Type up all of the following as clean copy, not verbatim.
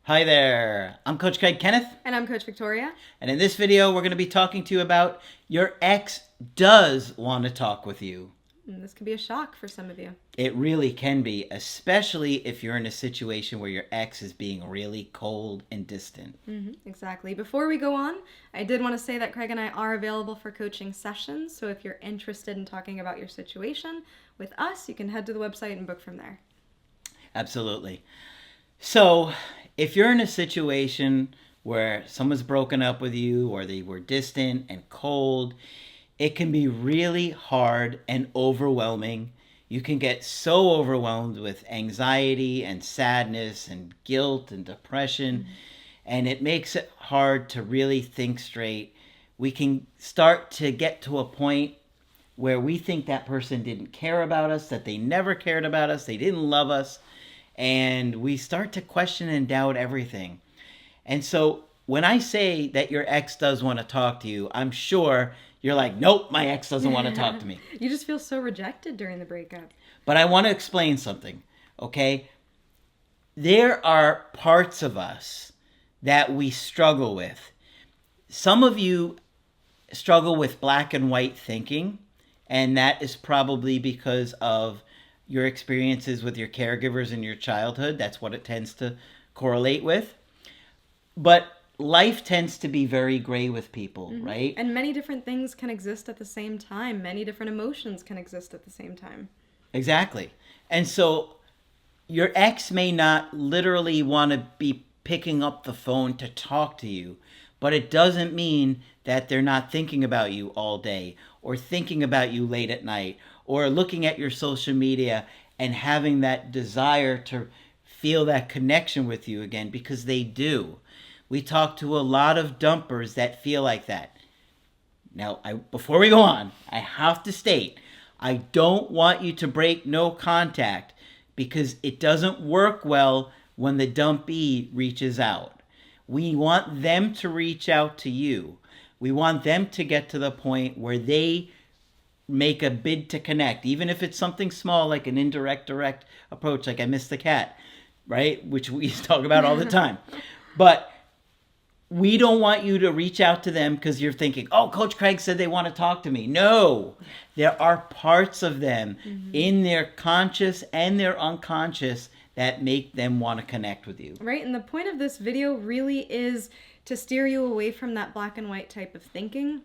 Hi there, I'm Coach Kenneth, And I'm Coach Victoria. and in this video we're going to be talking to you about your ex does want to talk with you. And this could be a shock for some of you. It really can be, especially if you're in a situation where your ex is being really cold and distant. Exactly. Before we go on, I did want to say that Craig and I are available for coaching sessions. So if you're interested in talking about your situation with us, you can head to the website and book from there. Absolutely. So, if you're in a situation where someone's broken up with you or they were distant and cold, it can be really hard and overwhelming. You can get so overwhelmed with anxiety and sadness and guilt and depression, and it makes it hard to really think straight. We can start to get to a point where we think that person didn't care about us, that they never cared about us, they didn't love us, and we start to question and doubt everything. And so when I say that your ex does want to talk to you, I'm sure you're like, nope, my ex doesn't want to talk to me. You just feel so rejected during the breakup. But I want to explain something, okay? There are parts of us that we struggle with. Some of you struggle with black and white thinking, and that is probably because of your experiences with your caregivers in your childhood. That's what it tends to correlate with. But life tends to be very gray with people, right? And many different things can exist at the same time. Many different emotions can exist at the same time. Exactly. And so your ex may not literally want to be picking up the phone to talk to you, but it doesn't mean that they're not thinking about you all day or thinking about you late at night or looking at your social media and having that desire to feel that connection with you again, because they do. We talk to a lot of dumpers that feel like that. Now, before we go on, I have to state, I don't want you to break no contact because it doesn't work well when the dumpee reaches out. We want them to reach out to you. We want them to get to the point where they make a bid to connect, even if it's something small like an indirect direct approach, like I miss the cat, right? Which we talk about all the time. But we don't want you to reach out to them because you're thinking, oh, Coach Craig said they want to talk to me. No, there are parts of them in their conscious and their unconscious that make them want to connect with you. Right? And the point of this video really is to steer you away from that black and white type of thinking.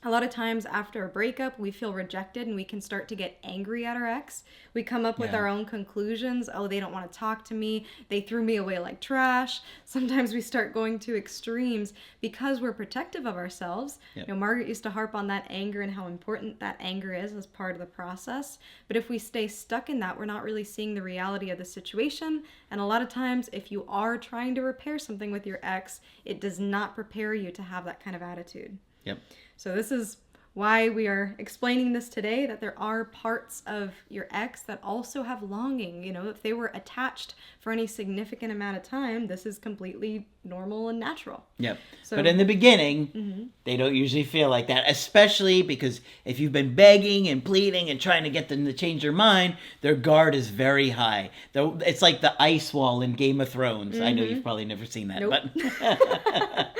A lot of times after a breakup, we feel rejected and we can start to get angry at our ex. We come up with our own conclusions. Oh, they don't want to talk to me. They threw me away like trash. Sometimes we start going to extremes because we're protective of ourselves. Yep. You know, Margaret used to harp on that anger and how important that anger is as part of the process. But if we stay stuck in that, we're not really seeing the reality of the situation. And a lot of times, if you are trying to repair something with your ex, it does not prepare you to have that kind of attitude. Yep. So this is why we are explaining this today, that there are parts of your ex that also have longing. You know, if they were attached for any significant amount of time, this is completely normal and natural. Yep. So, but in the beginning, they don't usually feel like that, especially because if you've been begging and pleading and trying to get them to change their mind, their guard is very high. It's like the ice wall in Game of Thrones. I know you've probably never seen that, Nope. but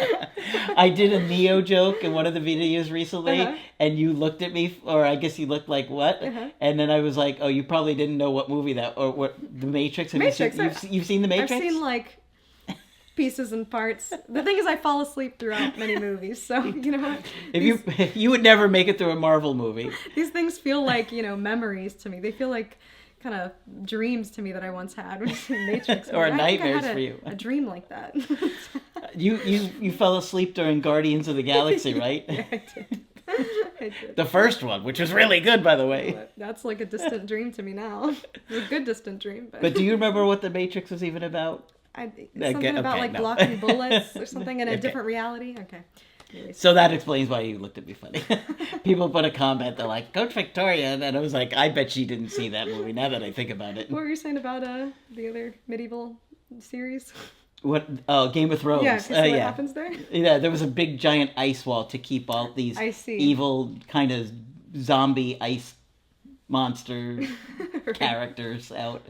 I did a Neo joke in one of the videos recently, and you looked at me, or I guess you looked like, what? And then I was like, oh, you probably didn't know what movie that, or what, The Matrix? Have Matrix. You've seen The Matrix? I've seen like pieces and parts. The thing is, I fall asleep throughout many movies, so you know what? If you would never make it through a Marvel movie. These things feel like, you know, memories to me. They feel like kind of dreams to me that I once had when I was in Matrix. Or I think nightmares I had for you. A dream like that. You fell asleep during Guardians of the Galaxy, right? Yeah, I did. I did. The first one, which was really good, by the way. But that's like a distant dream to me now. It's a good distant dream. But do you remember what The Matrix was even about? Something about like no. blocking bullets or something in a Okay. different reality? Okay. Anyways. So that explains why you looked at me funny. People put a comment, they're like, Coach Victoria, and I was like, I bet she didn't see that movie, now that I think about it. What were you saying about the other medieval series? What? Oh, Game of Thrones. Yeah, see what happens there? Yeah, there was a big giant ice wall to keep all these I see. evil kind of zombie ice monster characters out.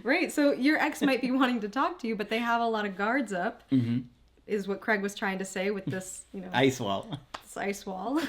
Right. So your ex might be wanting to talk to you, but they have a lot of guards up, is what Craig was trying to say with this, Ice wall. this ice wall.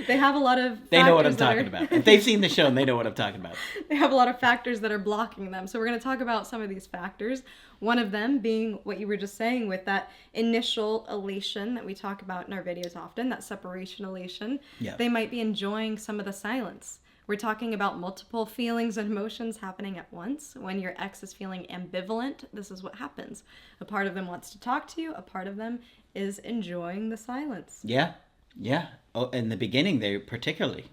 They have a lot of They know what I'm factors that talking about. If they've seen the show, they know what I'm talking about. They have a lot of factors that are blocking them. So we're going to talk about some of these factors. One of them being what you were just saying with that initial elation that we talk about in our videos often, that separation elation. Yeah. They might be enjoying some of the silence. We're talking about multiple feelings and emotions happening at once. When your ex is feeling ambivalent, this is what happens. A part of them wants to talk to you. A part of them is enjoying the silence. Yeah. Yeah. Oh, in the beginning, they particularly.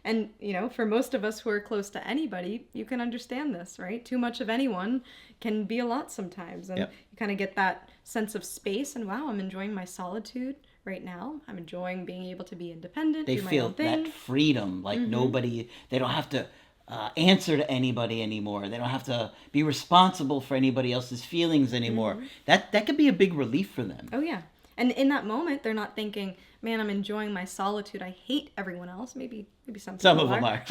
And, for most of us who are close to anybody, you can understand this, right? Too much of anyone can be a lot sometimes. And Yep. you kind of get that sense of space and, wow, I'm enjoying my solitude right now. I'm enjoying being able to be independent, They do my feel own thing. that freedom, like nobody, they don't have to answer to anybody anymore. They don't have to be responsible for anybody else's feelings anymore. That could be a big relief for them. Oh, yeah. And in that moment, they're not thinking, man, I'm enjoying my solitude. I hate everyone else. Maybe some Some people of them are.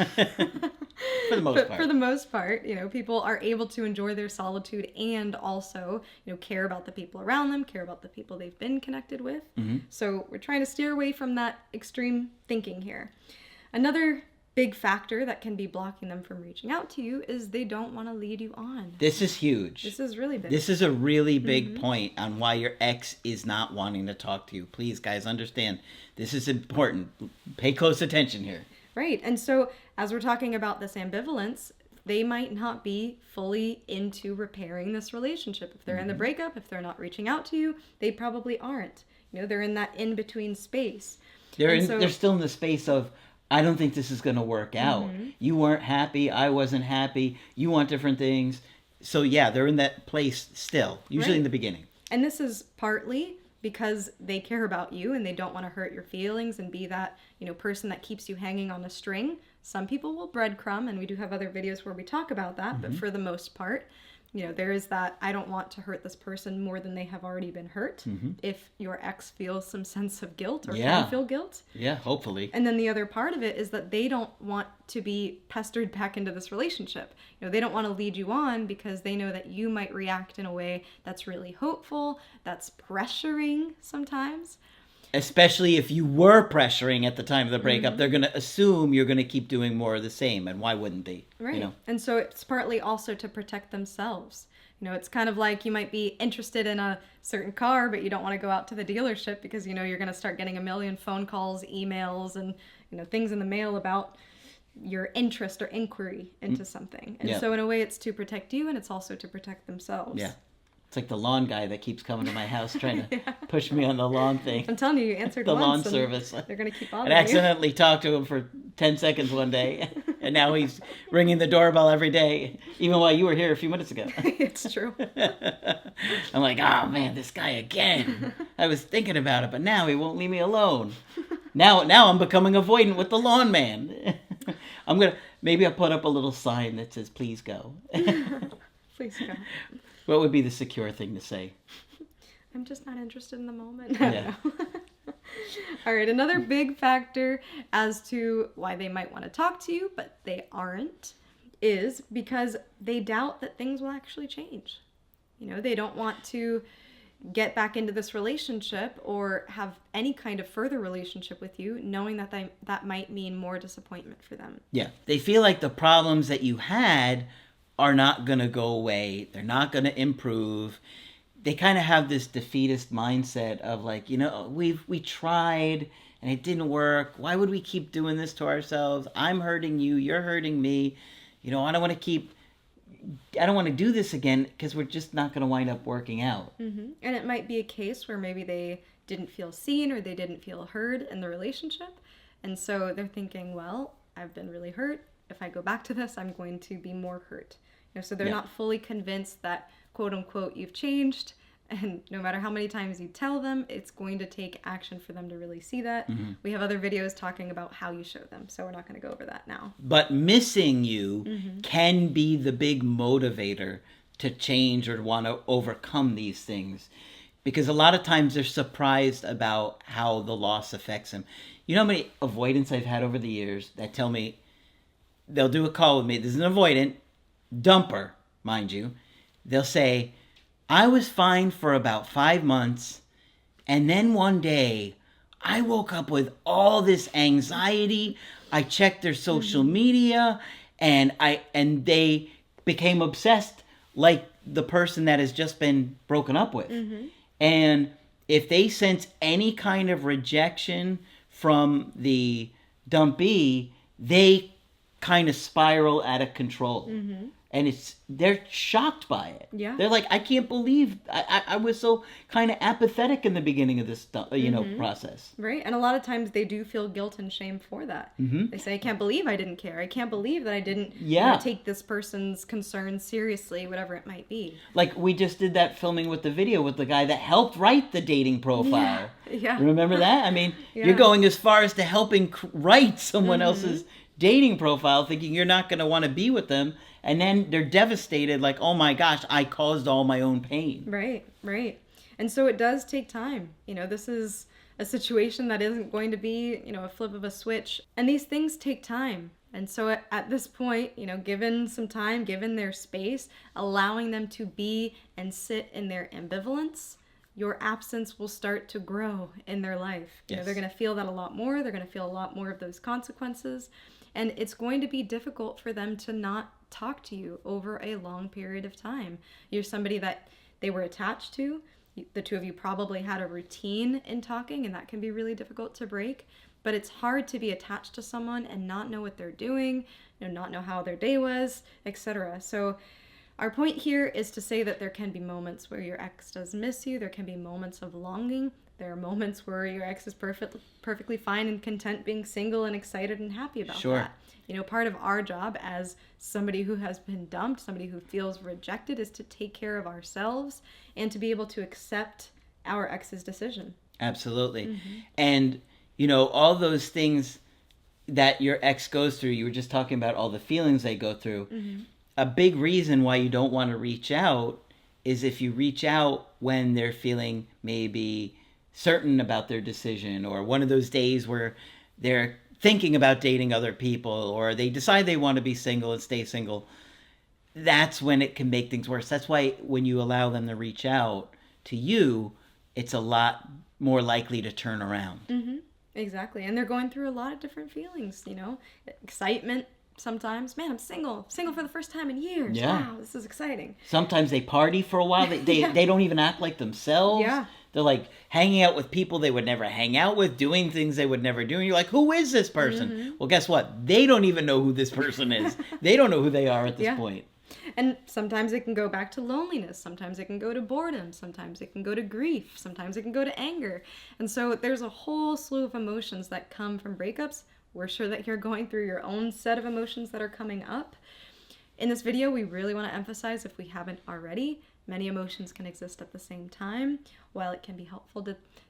For the most But part. for the most part, people are able to enjoy their solitude and also, care about the people around them, care about the people they've been connected with. So we're trying to steer away from that extreme thinking here. Another big factor that can be blocking them from reaching out to you is they don't want to lead you on. This is huge. This is really big. This is a really big point on why your ex is not wanting to talk to you. Please, guys, understand. This is important. Pay close attention here. Right. And so as we're talking about this ambivalence, they might not be fully into repairing this relationship. If they're in the breakup, if they're not reaching out to you, they probably aren't. They're in that in-between space. They're still in the space of, I don't think this is going to work out. You weren't happy. I wasn't happy. You want different things. So yeah, they're in that place still, usually in the beginning. And this is partly because they care about you and they don't want to hurt your feelings and be that, person that keeps you hanging on a string. Some people will breadcrumb, and we do have other videos where we talk about that, but for the most part, there is that I don't want to hurt this person more than they have already been hurt. If your ex feels some sense of guilt or can feel guilt. Yeah, hopefully. And then the other part of it is that they don't want to be pestered back into this relationship. They don't want to lead you on because they know that you might react in a way that's really hopeful, that's pressuring sometimes. Especially if you were pressuring at the time of the breakup, they're going to assume you're going to keep doing more of the same. And why wouldn't they? Right. And so it's partly also to protect themselves. It's kind of like you might be interested in a certain car, but you don't want to go out to the dealership because, you're going to start getting a million phone calls, emails, and, things in the mail about your interest or inquiry into something. And so in a way, it's to protect you and it's also to protect themselves. Yeah. It's like the lawn guy that keeps coming to my house trying to push me on the lawn thing. I'm telling you answered The once. lawn and service. They're going to keep I bothering you. accidentally talked to him for 10 seconds one day, and now he's ringing the doorbell every day, even while you were here a few minutes ago. It's true. I'm like, oh man, this guy again. I was thinking about it, but now he won't leave me alone. Now I'm becoming avoidant with the lawn man. Maybe I'll put up a little sign that says, please go. Please go. What would be the secure thing to say? I'm just not interested in the moment. Yeah. All right, another big factor as to why they might want to talk to you, but they aren't, is because they doubt that things will actually change. They don't want to get back into this relationship or have any kind of further relationship with you, knowing that that might mean more disappointment for them. Yeah. They feel like the problems that you had are not going to go away. They're not going to improve. They kind of have this defeatist mindset of like, we tried and it didn't work. Why would we keep doing this to ourselves? I'm hurting you. You're hurting me. I don't want to do this again because we're just not going to wind up working out. And it might be a case where maybe they didn't feel seen or they didn't feel heard in the relationship. And so they're thinking, well, I've been really hurt. If I go back to this, I'm going to be more hurt. So they're not fully convinced that, quote unquote, you've changed. And no matter how many times you tell them, it's going to take action for them to really see that. We have other videos talking about how you show them. So we're not going to go over that now. But missing you can be the big motivator to change or want to overcome these things. Because a lot of times they're surprised about how the loss affects them. You know how many avoidants I've had over the years that tell me they'll do a call with me. This is an avoidant, dumper, mind you. They'll say, I was fine for about 5 months, and then one day I woke up with all this anxiety. I checked their social media, and they became obsessed like the person that has just been broken up with. And if they sense any kind of rejection from the dumpee, they kind of spiral out of control. And they're shocked by it. Yeah. They're like, I can't believe I was so kind of apathetic in the beginning of this process. Right. And a lot of times they do feel guilt and shame for that. They say, I can't believe I didn't care. I can't believe that I didn't take this person's concerns seriously, whatever it might be. Like we just did that filming with the video with the guy that helped write the dating profile. Yeah. Remember that? I mean, you're going as far as to helping write someone else's dating profile, thinking you're not going to want to be with them. And then they're devastated, like, oh my gosh, I caused all my own pain. Right, right. And so it does take time. This is a situation that isn't going to be, a flip of a switch. And these things take time. And so at this point, given some time, given their space, allowing them to be and sit in their ambivalence, your absence will start to grow in their life. They're going to feel that a lot more. They're going to feel a lot more of those consequences. And it's going to be difficult for them to not talk to you over a long period of time. You're somebody that they were attached to. The two of you probably had a routine in talking, and that can be really difficult to break. But it's hard to be attached to someone and not know what they're doing, not know how their day was, etc. So our point here is to say that there can be moments where your ex does miss you. There can be moments of longing. There are moments where your ex is perfectly fine and content being single and excited and happy about that. Part of our job as somebody who has been dumped, somebody who feels rejected, is to take care of ourselves and to be able to accept our ex's decision. Absolutely. And, all those things that your ex goes through, you were just talking about all the feelings they go through. A big reason why you don't want to reach out is if you reach out when they're feeling maybe certain about their decision, or one of those days where they're thinking about dating other people, or they decide they want to be single and stay single, that's when it can make things worse. That's why when you allow them to reach out to you, it's a lot more likely to turn around. Exactly. And they're going through a lot of different feelings, excitement. Sometimes, man, I'm single for the first time in years. Wow, this is exciting. Sometimes they party for a while. They don't even act like themselves. They're like hanging out with people they would never hang out with, doing things they would never do. And you're like, who is this person? Well, guess what? They don't even know who this person is. They don't know who they are at this point. And sometimes it can go back to loneliness. Sometimes it can go to boredom. Sometimes it can go to grief. Sometimes it can go to anger. And so there's a whole slew of emotions that come from breakups. We're sure that you're going through your own set of emotions that are coming up. In this video, we really want to emphasize, if we haven't already, many emotions can exist at the same time. While it can be helpful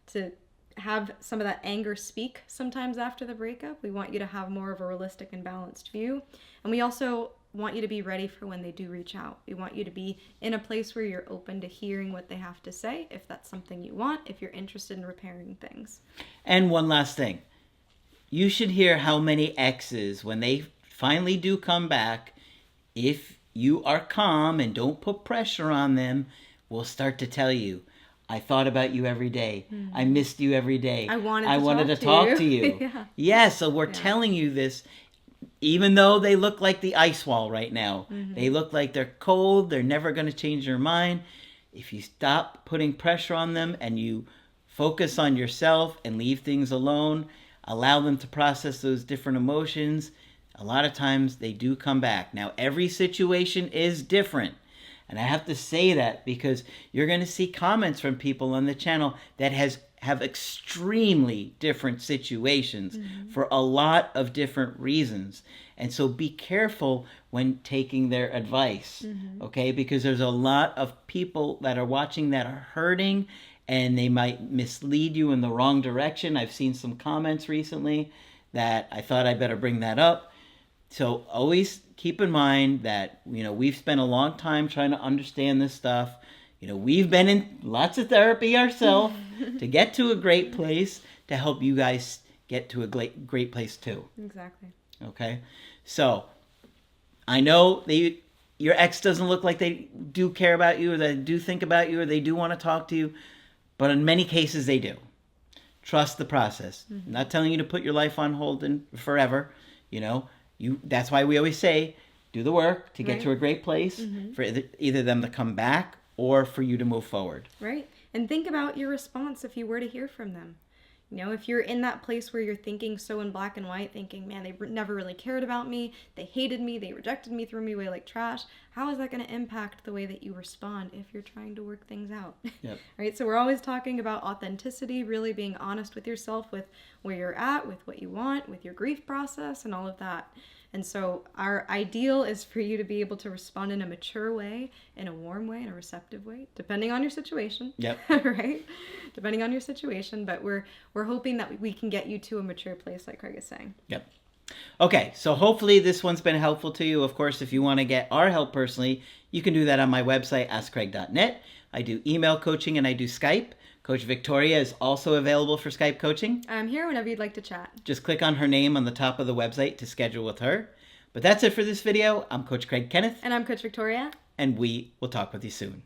to have some of that anger speak sometimes after the breakup, we want you to have more of a realistic and balanced view. And we also want you to be ready for when they do reach out. We want you to be in a place where you're open to hearing what they have to say, if that's something you want, if you're interested in repairing things. And one last thing. You should hear how many exes, when they finally do come back, if you are calm and don't put pressure on them, will start to tell you, I thought about you every day. I missed you every day. I wanted to talk to you. So we're telling you this, even though they look like the ice wall right now. They look like they're cold. They're never going to change their mind. If you stop putting pressure on them and you focus on yourself and leave things alone, allow them to process those different emotions, a lot of times they do come back. Now, every situation is different. And I have to say that because you're going to see comments from people on the channel that have extremely different situations for a lot of different reasons. And so be careful when taking their advice, okay? Because there's a lot of people that are watching that are hurting, and they might mislead you in the wrong direction. I've seen some comments recently that I thought I better bring that up. So always keep in mind that, we've spent a long time trying to understand this stuff. We've been in lots of therapy ourselves to get to a great place, to help you guys get to a great place too. Exactly. Okay? So I know your ex doesn't look like they do care about you, or they do think about you, or they do want to talk to you, but in many cases they do. Trust the process. I'm not telling you to put your life on hold and forever. That's why we always say, do the work to get to a great place for either them to come back or for you to move forward. Right. And think about your response if you were to hear from them. If you're in that place where you're thinking so in black and white, thinking, man, they never really cared about me, they hated me, they rejected me, threw me away like trash, how is that going to impact the way that you respond if you're trying to work things out? Yep. Right? So we're always talking about authenticity, really being honest with yourself, with where you're at, with what you want, with your grief process and all of that. And so our ideal is for you to be able to respond in a mature way, in a warm way, in a receptive way, depending on your situation. Yep. Right? Depending on your situation. But we're hoping that we can get you to a mature place, like Craig is saying. Yep. Okay, so hopefully this one's been helpful to you. Of course, if you want to get our help personally, you can do that on my website, askcraig.net. I do email coaching and I do Skype. Coach Victoria is also available for Skype coaching. I'm here whenever you'd like to chat. Just click on her name on the top of the website to schedule with her. But that's it for this video. I'm Coach Craig Kenneth. And I'm Coach Victoria. And we will talk with you soon.